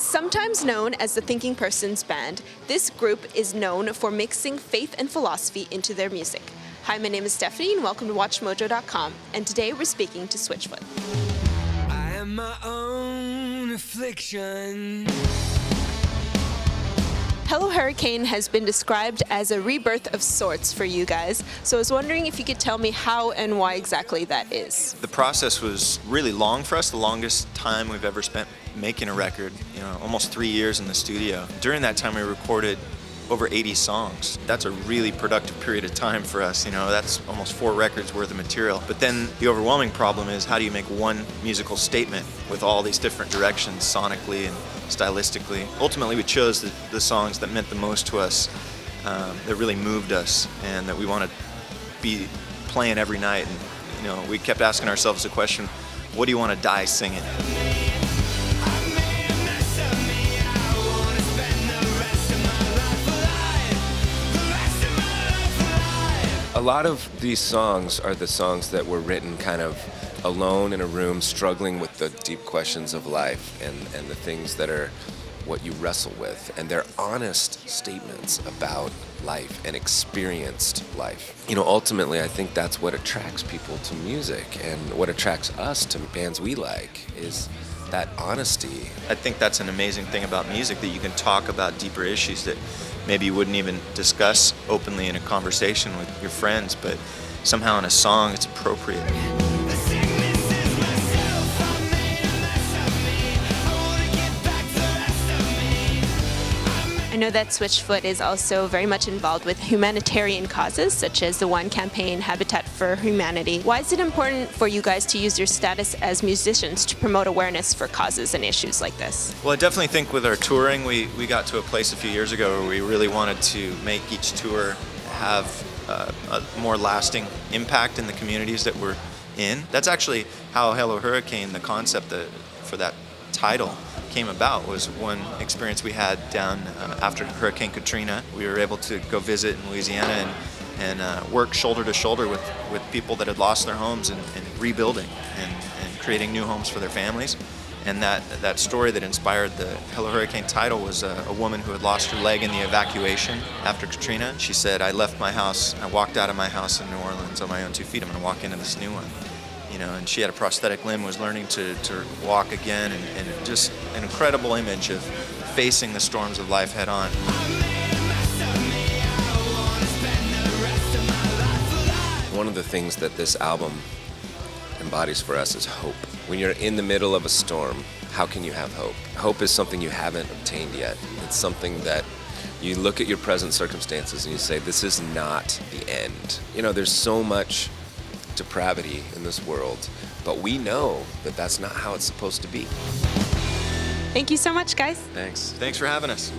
Sometimes known as the Thinking Person's Band, this group is known for mixing faith and philosophy into their music. Hi, my name is Stephanie and welcome to WatchMojo.com, and today we're speaking to Switchfoot. I am my own affliction. Hello Hurricane has been described as a rebirth of sorts for you guys, so I was wondering if you could tell me how and why exactly that is. The process was really long for us, the longest time we've ever spent making a record, almost 3 years in the studio. During that time we recorded over 80 songs. That's a really productive period of time for us, that's almost 4 records worth of material. But then the overwhelming problem is how do you make one musical statement with all these different directions sonically and stylistically. Ultimately we chose the songs that meant the most to us, that really moved us and that we want to be playing every night. And we kept asking ourselves the question, what do you want to die singing? A lot of these songs are the songs that were written kind of alone in a room, struggling with the deep questions of life and the things that are what you wrestle with. And they're honest statements about life and experienced life. Ultimately, I think that's what attracts people to music, and what attracts us to bands we like is that honesty. I think that's an amazing thing about music, that you can talk about deeper issues that maybe you wouldn't even discuss openly in a conversation with your friends, but somehow in a song it's appropriate. I know that Switchfoot is also very much involved with humanitarian causes, such as the One Campaign, Habitat for Humanity. Why is it important for you guys to use your status as musicians to promote awareness for causes and issues like this? Well, I definitely think with our touring, we got to a place a few years ago where we really wanted to make each tour have a more lasting impact in the communities that we're in. That's actually how Hello Hurricane, the concept for that title, came about. Was one experience we had down after Hurricane Katrina. We were able to go visit in Louisiana and work shoulder to shoulder with people that had lost their homes and rebuilding and creating new homes for their families. And that story that inspired the Hello Hurricane title was a woman who had lost her leg in the evacuation after Katrina. She said, I left my house, I walked out of my house in New Orleans on my own 2 feet, I'm going to walk into this new one. And she had a prosthetic limb, was learning to walk again, and just an incredible image of facing the storms of life head on. One of the things that this album embodies for us is hope. When you're in the middle of a storm, how can you have hope? Hope is something you haven't obtained yet. It's something that you look at your present circumstances and you say, this is not the end. There's so much depravity in this world, but we know that that's not how it's supposed to be. Thank you so much, guys. Thanks. Thanks for having us.